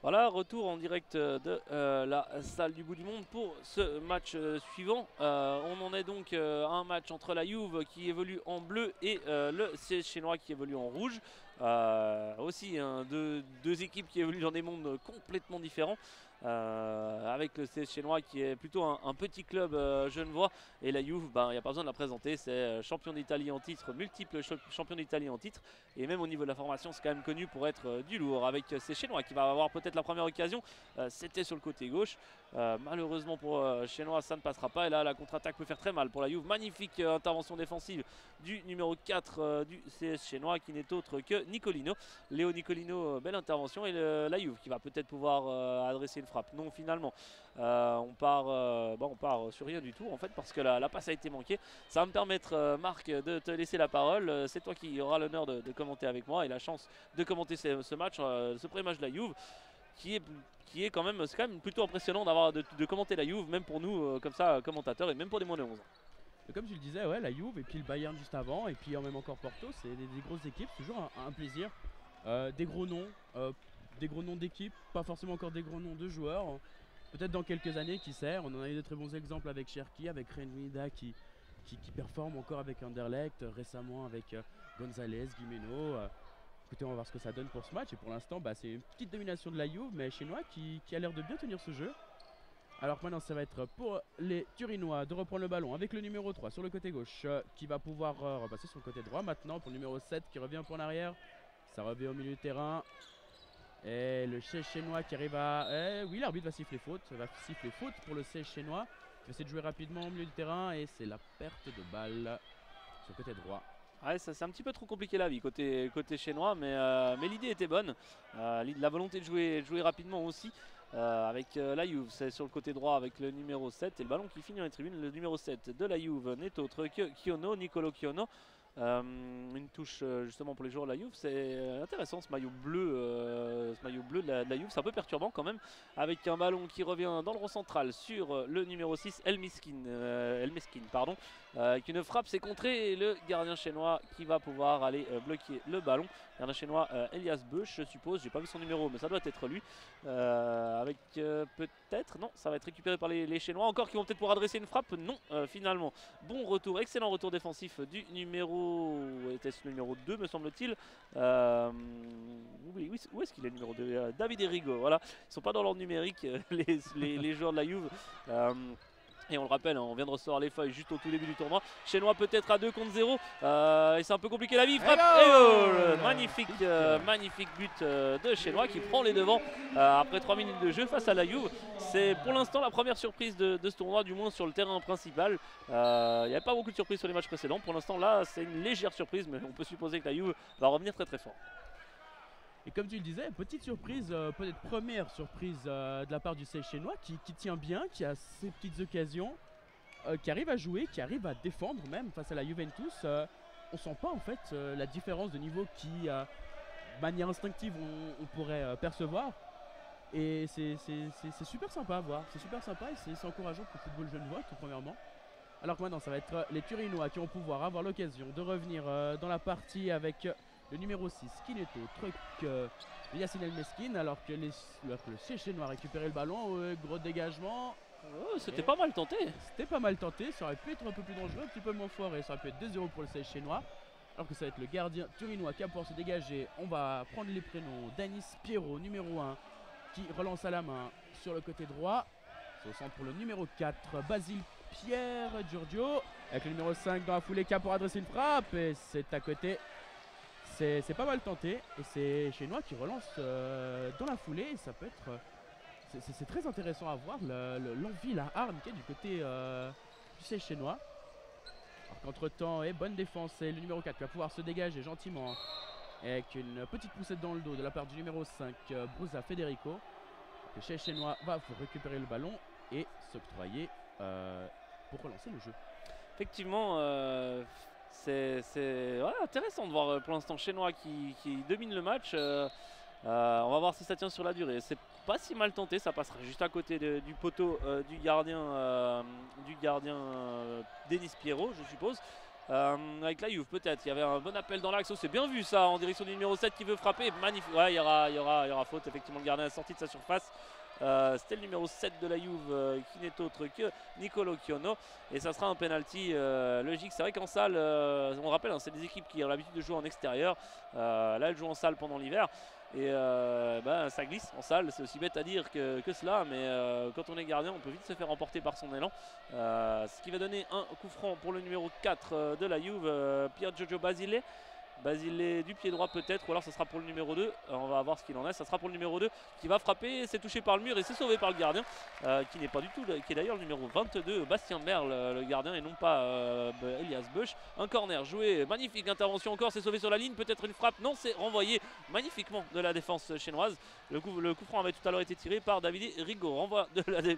Voilà, retour en direct de la salle du bout du monde pour ce match suivant. On en est donc à un match entre la Juve qui évolue en bleu et le CS chinois qui évolue en rouge. Aussi deux équipes qui évoluent dans des mondes complètement différents. Avec le CS chinois qui est plutôt un petit club genevois et la Juve, ben, il n'y a pas besoin de la présenter, c'est champion d'Italie en titre, multiple champion d'Italie en titre. Et même au niveau de la formation, c'est quand même connu pour être du lourd. Avec ces Chinois qui va avoir peut-être la première occasion. C'était sur le côté gauche. Malheureusement pour Chinois, ça ne passera pas. Et là, la contre-attaque peut faire très mal pour la Juve. Magnifique intervention défensive du numéro 4 du CS Chinois qui n'est autre que Nicolino. Léo Nicolino, belle intervention. Et la Juve qui va peut-être pouvoir adresser une frappe. Non, finalement, on part sur rien du tout en fait parce que la passe a été manquée. Ça va me permettre, Marc, de te laisser la parole. C'est toi qui auras l'honneur de commenter avec moi et la chance de commenter ce match, ce premier match de la Juve, qui est, c'est quand même plutôt impressionnant de commenter la Juve, même pour nous, comme ça, commentateurs, et même pour des moins de 11 ans. Et comme tu le disais, ouais, la Juve et puis le Bayern juste avant, et puis même encore Porto, c'est des grosses équipes, toujours un plaisir. Des gros noms, d'équipes, pas forcément encore des gros noms de joueurs. Peut-être dans quelques années, qui sait. On en a eu de très bons exemples avec Cherki, avec Renwida qui performe encore avec Anderlecht, récemment avec Gonzalez, Guimeno. Écoutez, on va voir ce que ça donne pour ce match. Et pour l'instant, bah, c'est une petite domination de la Juve, mais Chinois qui a l'air de bien tenir ce jeu. Alors maintenant, ça va être pour les Turinois de reprendre le ballon avec le numéro 3 sur le côté gauche qui va pouvoir repasser sur le côté droit maintenant pour le numéro 7 qui revient pour l'arrière. Ça revient au milieu du terrain. Et le siège chinois qui arrive à... oui, l'arbitre va siffler faute. Va siffler faute pour le siège chinois. Il va essayer de jouer rapidement au milieu du terrain et c'est la perte de balle sur le côté droit. Ouais, c'est un petit peu trop compliqué la vie côté chinois, mais l'idée était bonne. La volonté de jouer rapidement aussi. Avec la Juve, c'est sur le côté droit avec le numéro 7 et le ballon qui finit dans les tribunes. Le numéro 7 de la Juve n'est autre que Kiono, Nicolo Kiono. Une touche justement pour les joueurs de la Juve, c'est intéressant ce maillot bleu de la Juve, c'est un peu perturbant quand même, avec un ballon qui revient dans le rond central sur le numéro 6 El Meskin, pardon, avec une frappe, c'est contré et le gardien chinois qui va pouvoir aller bloquer le ballon. Gardien chinois Elias Beuch, je suppose, j'ai pas vu son numéro mais ça doit être lui, avec peut-être, non, ça va être récupéré par les Chinois encore qui vont peut-être pouvoir adresser une frappe, non, finalement. Bon retour, excellent retour défensif du numéro, était-ce le numéro 2 me semble-t-il, oui, où est-ce qu'il est le numéro 2, David Erigo, voilà, ils sont pas dans l'ordre numérique, les joueurs de la Juve. Et on le rappelle, on vient de recevoir les feuilles juste au tout début du tournoi. Chinois peut-être à 2 contre 0. Et c'est un peu compliqué la vie. Frappe et goal. Magnifique but de Chinois qui prend les devants après 3 minutes de jeu face à la Juve. C'est pour l'instant la première surprise de ce tournoi, du moins sur le terrain principal. Il n'y a pas beaucoup de surprises sur les matchs précédents. Pour l'instant là c'est une légère surprise, mais on peut supposer que la Juve va revenir très très fort. Et comme tu le disais, petite surprise, peut-être première surprise de la part du siège chinois qui tient bien, qui a ses petites occasions, qui arrive à jouer, qui arrive à défendre même face à la Juventus. On sent pas en fait la différence de niveau qui, de manière instinctive, on pourrait percevoir. Et c'est super sympa à voir, c'est super sympa et c'est encourageant pour le football genevois tout premièrement. Alors que maintenant ça va être les Turinois qui vont pouvoir avoir l'occasion de revenir dans la partie avec le numéro 6 qui n'est autre que Yacine El Meskin, alors que le siège chinois a récupéré le ballon, gros dégagement. Oh, c'était pas mal tenté. C'était pas mal tenté, ça aurait pu être un peu plus dangereux, un petit peu moins foiré, ça aurait pu être 2-0 pour le siège chinois. Alors que ça va être le gardien turinois qui va pouvoir se dégager. On va prendre les prénoms. Danis Pierrot, numéro 1, qui relance à la main sur le côté droit. C'est au centre pour le numéro 4, Basile Pierre Giorgio, avec le numéro 5 dans la foulée qui a pour adresser une frappe. Et c'est à côté. C'est pas mal tenté et c'est Chinois qui relance dans la foulée et ça peut être... c'est très intéressant à voir l'envie, la hargne qui est du côté du siège chinois. Alors qu'entre temps, bonne défense et le numéro 4 qui va pouvoir se dégager gentiment avec une petite poussette dans le dos de la part du numéro 5, Brusa Federico. Le siège chinois va récupérer le ballon et s'octroyer pour relancer le jeu. Effectivement, c'est intéressant de voir pour l'instant Chinois qui domine le match. On va voir si ça tient sur la durée. C'est pas si mal tenté, ça passera juste à côté du poteau du gardien Denis Pierrot, je suppose. avec la Juve peut-être. Il y avait un bon appel dans l'axe. Oh, c'est bien vu ça en direction du numéro 7 qui veut frapper. Magnifique. Ouais, il y aura faute. Effectivement, le gardien est sorti de sa surface. C'était le numéro 7 de la Juve qui n'est autre que Nicolo Chiono. Et ça sera un penalty logique. C'est vrai qu'en salle, on rappelle, hein, c'est des équipes qui ont l'habitude de jouer en extérieur. Là, elles jouent en salle pendant l'hiver. Et ça glisse en salle, c'est aussi bête à dire que cela, mais quand on est gardien, on peut vite se faire emporter par son élan. Ce qui va donner un coup franc pour le numéro 4 de la Juve, Pier Giorgio Basile. Basile du pied droit peut-être, ou alors ce sera pour le numéro 2. On va voir ce qu'il en est. Ça sera pour le numéro 2 qui va frapper. C'est touché par le mur et c'est sauvé par le gardien, qui n'est pas du tout, qui est d'ailleurs le numéro 22, Bastien Merle, le gardien, et non pas Elias Bush. Un corner joué, magnifique intervention encore, c'est sauvé sur la ligne. Peut-être une frappe, non, c'est renvoyé magnifiquement de la défense chinoise. Le coup franc avait tout à l'heure été tiré par Davide Rigo. Renvoi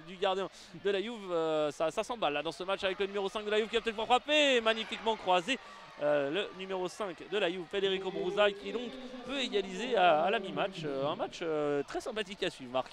du gardien de la Juve. Ça s'emballe là dans ce match avec le numéro 5 de la Juve qui a peut-être frappé, magnifiquement croisé. Le numéro 5 de la Juve, Federico Bruzza, qui donc peut égaliser à la mi-match. Un match très sympathique à suivre, Marc.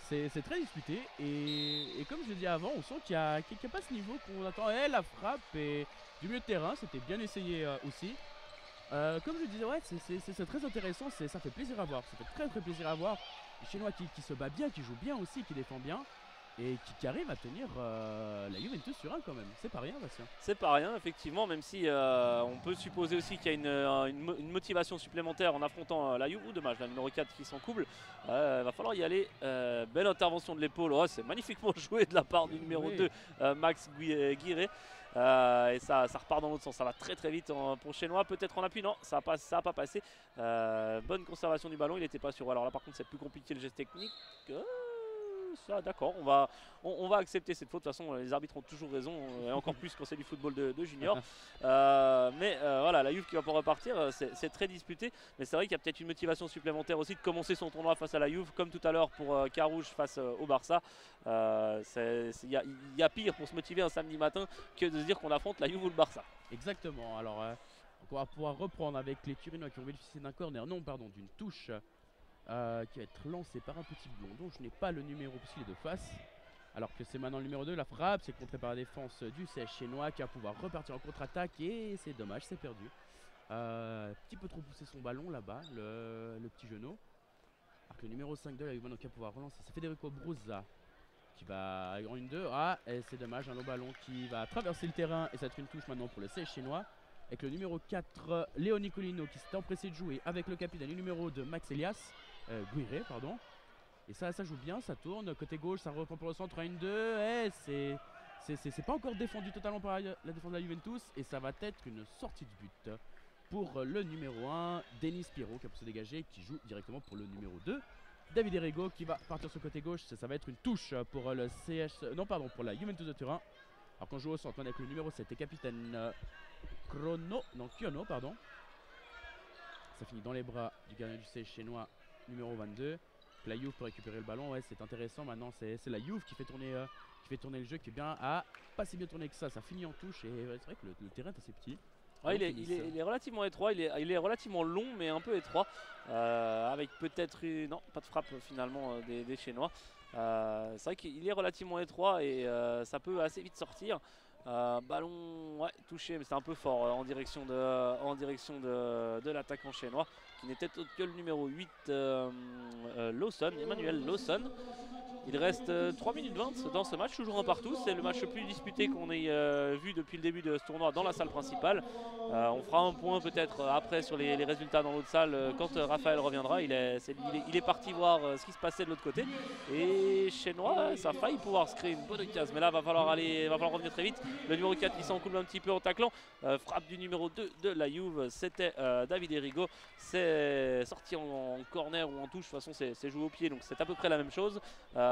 C'est très disputé et comme je l'ai dit avant, on sent qu'il n'y a pas ce niveau qu'on attend. Et la frappe et du milieu de terrain, c'était bien essayé aussi. Comme je le disais, ouais, c'est très intéressant, ça fait plaisir à voir. Ça fait très plaisir à voir. Les Chinois qui se bat bien, qui joue bien aussi, qui défend bien. Et qui arrive à tenir la Juventus sur un quand même. C'est pas rien, Bastien. C'est pas rien, effectivement, même si on peut supposer aussi qu'il y a une motivation supplémentaire en affrontant la Juve. Dommage, la numéro 4 qui s'en couple. Va falloir y aller. Belle intervention de l'épaule. Oh, c'est magnifiquement joué de la part du numéro 2, Max Guiré. Et ça repart dans l'autre sens. Ça va très vite pour Chinois. Peut-être en appui, non, ça n'a pas passé. Bonne conservation du ballon, il n'était pas sûr. Alors là, par contre, c'est plus compliqué le geste technique. Ça, d'accord, on va accepter cette faute. De toute façon, les arbitres ont toujours raison, et encore plus quand c'est du football de junior. Voilà, la Juve qui va pas repartir, c'est très disputé. Mais c'est vrai qu'il y a peut-être une motivation supplémentaire aussi de commencer son tournoi face à la Juve, comme tout à l'heure pour Carouge face au Barça. Il y a pire pour se motiver un samedi matin que de se dire qu'on affronte la Juve ou le Barça. Exactement, alors on va pouvoir reprendre avec les Turinois qui ont bénéficié d'un corner, non pardon, d'une touche. Qui va être lancé par un petit blond dont je n'ai pas le numéro puisqu'il est de face. Alors que c'est maintenant le numéro 2, la frappe, c'est contré par la défense du CS chinois qui va pouvoir repartir en contre-attaque et c'est dommage, c'est perdu. Petit peu trop poussé son ballon là-bas, le petit genou. Alors que le numéro 5 de la Juve qui va pouvoir relancer, c'est Federico Bruzza qui va en 1-2. Ah, et c'est dommage, un long ballon qui va traverser le terrain et ça va être une touche maintenant pour le CS chinois. Avec le numéro 4, Léo Nicolino qui s'est empressé de jouer avec le capitaine, le numéro 2, Max Elias. Guiré, pardon. Et ça joue bien, ça tourne. Côté gauche, ça reprend pour le centre 1-2. C'est pas encore défendu totalement par la défense de la Juventus. Et ça va être une sortie de but pour le numéro 1, Denis Pirro, qui a pu se dégager, qui joue directement pour le numéro 2, David Errego, qui va partir sur le côté gauche. Ça va être une touche pour le pour la Juventus de Turin. Alors qu'on joue au centre avec le numéro 7 et capitaine Chiono, pardon. Ça finit dans les bras du gardien du CS chinois, numéro 22. La Juve peut récupérer le ballon, ouais, c'est intéressant. Maintenant c'est la Juve qui fait tourner le jeu, qui est bien, pas si bien tourné que ça finit en touche. Et c'est vrai que le terrain est assez petit. Ouais, il est relativement étroit, il est relativement long mais un peu étroit, avec peut-être non, pas de frappe finalement des Chinois. C'est vrai qu'il est relativement étroit et ça peut assez vite sortir. Ballon touché, mais c'est un peu fort en direction de l'attaquant chinois, qui n'était autre que le numéro 8, Lawson, Emmanuel Lawson. Il reste 3 minutes 20 dans ce match, toujours un partout. C'est le match le plus disputé qu'on ait vu depuis le début de ce tournoi dans la salle principale. On fera un point peut-être après sur les résultats dans l'autre salle quand Raphaël reviendra. Il est parti voir ce qui se passait de l'autre côté. Et Chinois, ça a failli pouvoir se créer une bonne occasion. Mais là, va falloir revenir très vite. Le numéro 4 qui s'en coule un petit peu en taclant. Frappe du numéro 2 de la Juve, c'était David Errigo. C'est sorti en corner ou en touche. De toute façon, c'est joué au pied, donc c'est à peu près la même chose.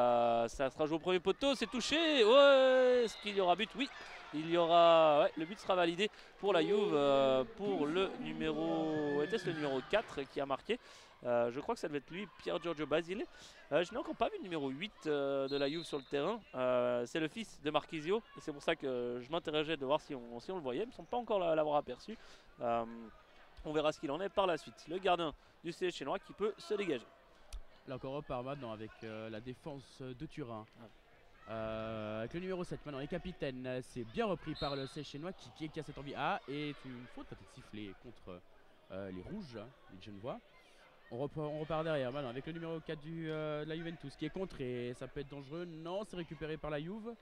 Ça sera joué au premier poteau, c'est touché. Ouais, est-ce qu'il y aura but? Oui, il y aura. Ouais, le but sera validé pour la Juve, pour le numéro. Était-ce le numéro 4 qui a marqué? Je crois que ça devait être lui, Pier Giorgio Basile. Je n'ai encore pas vu le numéro 8 de la Juve sur le terrain. C'est le fils de Marchisio. Et c'est pour ça que je m'interrogeais de voir si on le voyait. Il ne me semble pas encore l'avoir aperçu. On verra ce qu'il en est par la suite. Le gardien du CS chinois qui peut se dégager. Là encore repart maintenant avec la défense de Turin. Avec le numéro 7 maintenant, les capitaines, c'est bien repris par le CS chinois qui a cette envie. Ah, et une faute peut-être sifflée contre les rouges, hein, les Genevois. On repart derrière maintenant avec le numéro 4 de la Juventus qui est contré. Ça peut être dangereux. Non, c'est récupéré par la Juve.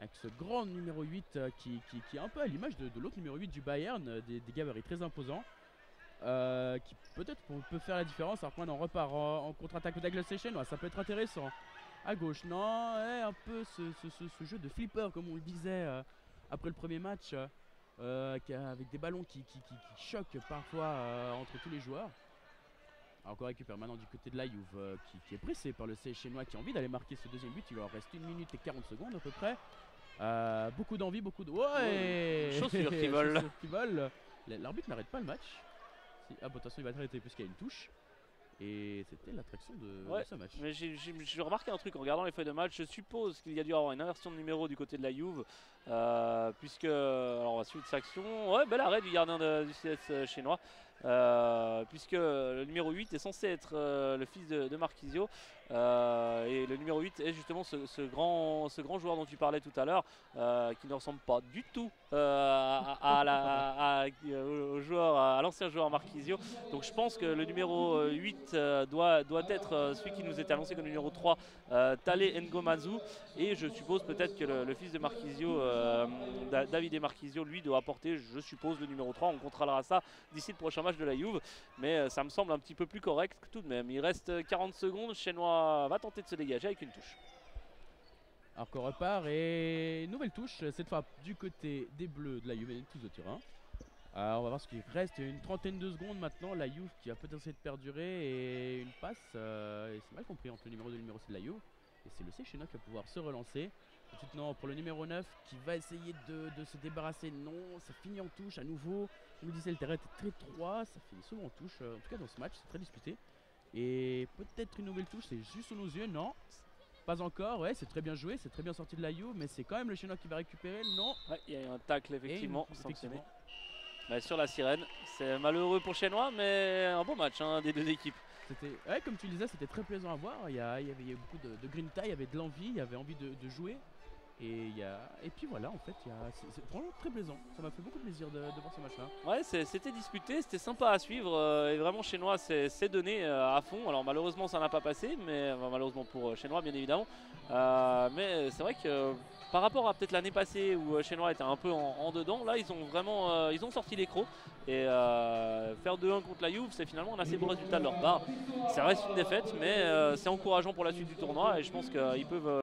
Avec ce grand numéro 8 qui est un peu à l'image de l'autre numéro 8 du Bayern, des gabarits très imposants. Qui peut-être peut faire la différence. Alors que maintenant on repart en contre-attaque avec le CS chinois. Ça peut être intéressant. À gauche, non, un peu ce jeu de flipper comme on le disait après le premier match, avec des ballons qui choquent parfois entre tous les joueurs. Alors qu'on récupère maintenant du côté de la Juve qui est pressé par le CS chinois qui a envie d'aller marquer ce deuxième but. Il leur reste 1 minute et 40 secondes à peu près. Beaucoup d'envie, beaucoup de... Ouais, chaussures qui volent. L'arbitre n'arrête pas le match. Ah bon, attention, il va t'arrêter puisqu'il y a une touche. Et c'était l'attraction de ce match. Mais j'ai remarqué un truc en regardant les feuilles de match. Je suppose qu'il y a dû avoir une inversion de numéro du côté de la Juve. Puisque, alors on va suivre cette action. Ouais, bel arrêt du gardien du CS chinois. Puisque le numéro 8 est censé être le fils de Marchisio. Et le numéro 8 est justement ce grand joueur dont tu parlais tout à l'heure, qui ne ressemble pas du tout au joueur, à l'ancien joueur Marchisio. Donc je pense que le numéro 8 doit être celui qui nous était annoncé comme numéro 3, Tale Ngomazu. Et je suppose peut-être que le fils de Marchisio, Davide Marchisio, lui doit apporter, je suppose, le numéro 3. On contrôlera ça d'ici le prochain match de la Juve. Mais ça me semble un petit peu plus correct tout de même. Il reste 40 secondes, Chenois va tenter de se dégager avec une touche. Alors qu'on repart et nouvelle touche, cette fois du côté des Bleus de la Juventus de Turin. Alors on va voir ce qu'il reste, une trentaine de secondes maintenant, la Juve qui va peut-être essayer de perdurer et une passe, et c'est mal compris entre le numéro 2 et le numéro 7 de la Juve. Et c'est le CS chinois qui va pouvoir se relancer. Maintenant pour le numéro 9 qui va essayer de se débarrasser, non, ça finit en touche à nouveau. Je me disais le terrain était très étroit, ça finit souvent en touche, en tout cas dans ce match, c'est très disputé. Et peut-être une nouvelle touche, c'est juste sous nos yeux, non, pas encore, ouais, c'est très bien joué, c'est très bien sorti de la Juve, mais c'est quand même le chinois qui va récupérer, non. Ouais, il y a eu un tacle effectivement, sanctionné. Bah, sur la sirène, c'est malheureux pour Chenois, mais un bon match des deux équipes. Ouais, comme tu le disais, c'était très plaisant à voir, il y avait beaucoup de grinta, il y avait de l'envie, il y avait envie de jouer. Et puis voilà, en fait, c'est vraiment très plaisant. Ça m'a fait beaucoup plaisir de voir ce match-là. Ouais, c'était disputé, c'était sympa à suivre. Et vraiment, Chenois s'est donné à fond. Alors malheureusement, ça n'a pas passé, mais malheureusement pour Chenois, bien évidemment. Mais c'est vrai que par rapport à peut-être l'année passée où Chenois était un peu en dedans, là, ils ont vraiment ils ont sorti les crocs. Et faire 2-1 contre la Juve, c'est finalement un assez beau résultat de leur part. Ça reste une défaite, mais c'est encourageant pour la suite du tournoi. Et je pense qu'ils peuvent